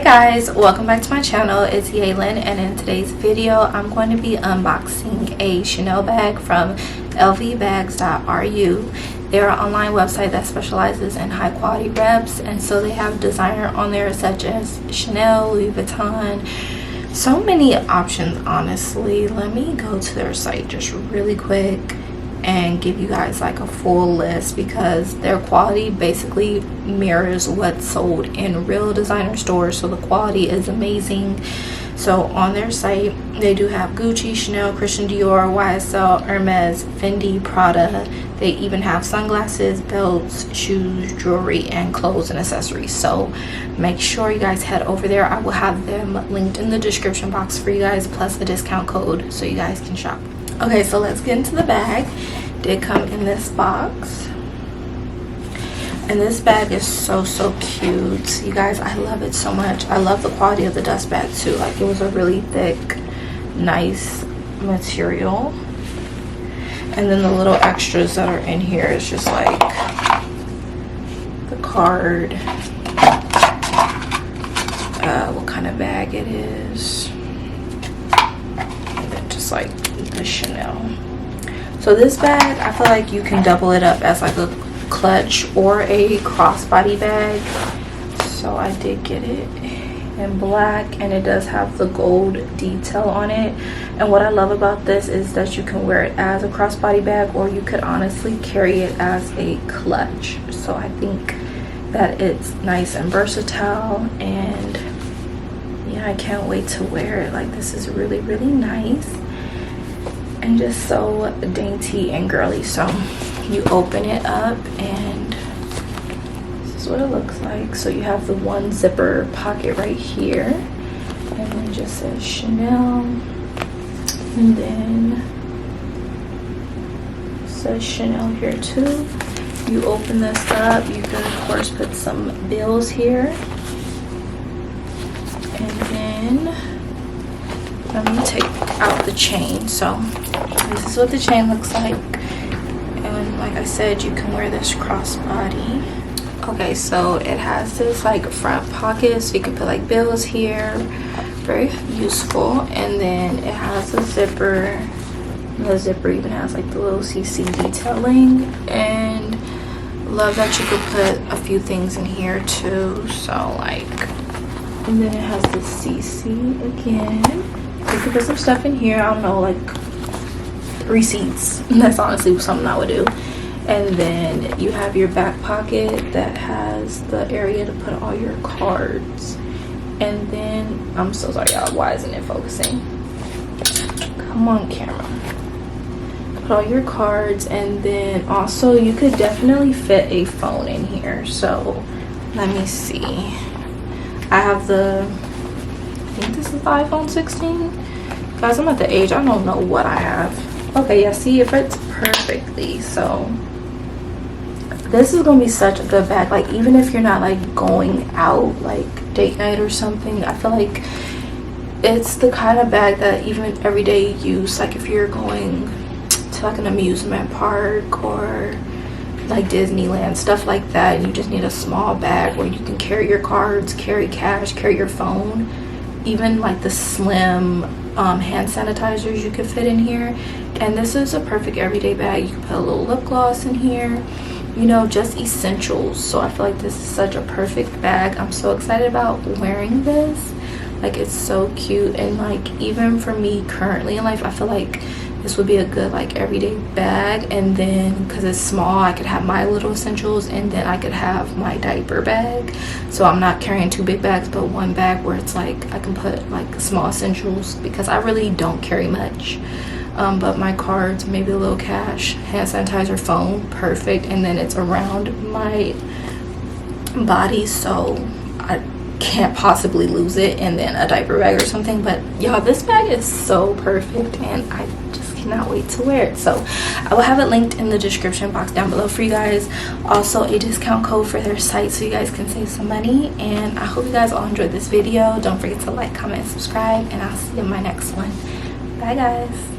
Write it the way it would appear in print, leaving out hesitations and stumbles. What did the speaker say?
guys, welcome back to my channel. It's Yalon, and in today's video I'm going to be unboxing a Chanel bag from lvbags.ru. They're an online website that specializes in high quality reps, and so they have designer on there such as Chanel, Louis Vuitton, so many options. Honestly, let me go to their site just really quick and give you guys like a full list, because their quality basically mirrors what's sold in real designer stores, so the quality is amazing. So on their site they do have Gucci, Chanel, Christian Dior, YSL, Hermes, Fendi, Prada. They even have sunglasses, belts, shoes, jewelry, and clothes and accessories. So make sure you guys head over there. I will have them linked in the description box for you guys, plus a discount code so you guys can shop. Okay, so let's get into the bag. Did come in this box, and this bag is so cute, you guys. I love it so much. I love the quality of the dust bag too. Like, it was a really thick, nice material. And then the little extras that are in here is just like the card, what kind of bag it is, and then just like the Chanel. So this bag, I feel like you can double it up as like a clutch or a crossbody bag. So I did get it in black, and it does have the gold detail on it. And what I love about this is that you can wear it as a crossbody bag, or you could honestly carry it as a clutch. So I think that it's nice and versatile, and yeah, I can't wait to wear it. Like, this is really nice and just so dainty and girly. So you open it up, and this is what it looks like. So you have the one zipper pocket right here, and then it just says Chanel, and then it says Chanel here too. You open this up, you can of course put some bills here, and then let me take out the chain. So this is what the chain looks like, and like I said, you can wear this crossbody. Okay, so it has this like front pocket, so you can put like bills here. Very useful. And then it has a zipper, and the zipper even has like the little CC detailing, and love that you could put a few things in here too. So like, and then it has the CC again. You can put some stuff in here. I don't know, like receipts. That's honestly something I would do. And then you have your back pocket that has the area to put all your cards. And then, I'm so sorry y'all, why isn't it focusing? Come on, camera. Put all your cards, and then also you could definitely fit a phone in here. So let me see. I have the, I think this is the iPhone 16. Guys, I'm at the age, I don't know what I have. Okay, yeah, see, it fits perfectly. So this is gonna be such a good bag. Like, even if you're not like going out like date night or something, I feel like it's the kind of bag that even everyday use, like if you're going to like an amusement park or like Disneyland, stuff like that, you just need a small bag where you can carry your cards, carry cash, carry your phone, even like the slim hand sanitizers you could fit in here. And this is a perfect everyday bag. You can put a little lip gloss in here, you know, just essentials. So I feel like this is such a perfect bag. I'm so excited about wearing this. Like, it's so cute. And like, even for me currently in life, I feel like this would be a good like everyday bag. And then because it's small, I could have my little essentials, and then I could have my diaper bag. So I'm not carrying two big bags, but one bag where it's like I can put like small essentials, because I really don't carry much. But my cards, maybe a little cash, hand sanitizer, phone, perfect. And then it's around my body, so I can't possibly lose it. And then a diaper bag or something. But y'all, this bag is so perfect, and I just cannot wait to wear it. So I will have it linked in the description box down below for you guys. Also a discount code for their site, so you guys can save some money. And I hope you guys all enjoyed this video. Don't forget to like, comment, and subscribe, and I'll see you in my next one. Bye guys.